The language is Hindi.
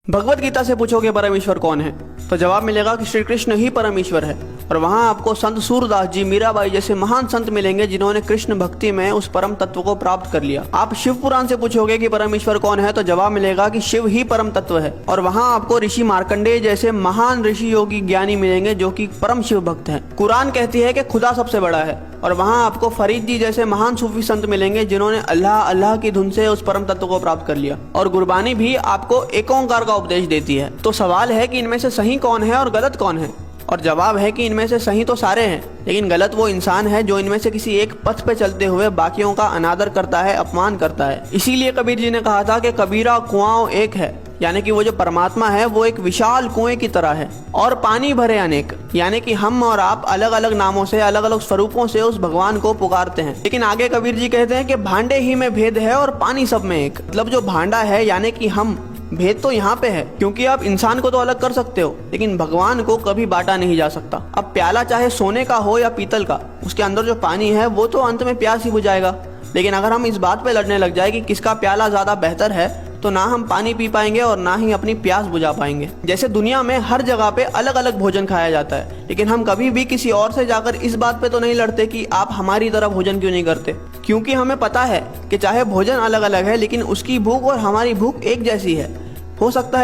भगवत गीता से पूछोगे परमेश्वर कौन है, तो जवाब मिलेगा कि श्री कृष्ण ही परमेश्वर है। और वहाँ आपको संत सूरदास जी, मीराबाई जैसे महान संत मिलेंगे जिन्होंने कृष्ण भक्ति में उस परम तत्व को प्राप्त कर लिया। आप शिव पुराण से पूछोगे कि परमेश्वर कौन है, तो जवाब मिलेगा कि शिव ही परम तत्व है। और वहाँ आपको ऋषि मार्कंडेय जैसे महान ऋषि योगी ज्ञानी मिलेंगे जो कि परम शिव भक्त हैं। कुरान कहती है कि खुदा सबसे बड़ा है। और वहाँ आपको फरीद जी जैसे महान सूफी संत मिलेंगे जिन्होंने अल्लाह अल्लाह की धुन से उस परम तत्व को प्राप्त कर लिया। और गुरबानी भी आपको एक ओंकार का उपदेश देती है। तो सवाल है कि इनमें से सही कौन है और गलत कौन है, और जवाब है कि इनमें से सही तो सारे हैं, लेकिन गलत वो इंसान है जो इनमें से किसी एक पथ पे चलते हुए बाकियों का अनादर करता है, अपमान करता है। इसीलिए कबीर जी ने कहा था कि कबीरा कुआं एक है, यानी कि वो जो परमात्मा है वो एक विशाल कुएं की तरह है और पानी भरे अनेक, यानी कि हम और आप अलग अलग नामों से, अलग अलग स्वरूपों से उस भगवान को पुकारते हैं। लेकिन आगे कबीर जी कहते हैं कि भांडे ही में भेद है और पानी सब में एक। मतलब जो भांडा है यानी कि हम, भेद तो यहाँ पे है, क्योंकि आप इंसान को तो अलग कर सकते हो लेकिन भगवान को कभी बांटा नहीं जा सकता। अब प्याला चाहे सोने का हो या पीतल का, उसके अंदर जो पानी है वो तो अंत में प्यास ही बुझाएगा। लेकिन अगर हम इस बात पे लड़ने लग जाए कि किसका प्याला ज्यादा बेहतर है, तो ना हम पानी पी पाएंगे और ना ही अपनी प्यास बुझा पाएंगे। जैसे दुनिया में हर जगह पे अलग अलग भोजन खाया जाता है, लेकिन हम कभी भी किसी और से जाकर इस बात पे तो नहीं लड़ते कि आप हमारी तरह भोजन क्यों नहीं करते, क्योंकि हमें पता है कि चाहे भोजन अलग अलग है लेकिन उसकी भूख और हमारी भूख एक जैसी है। हो सकता है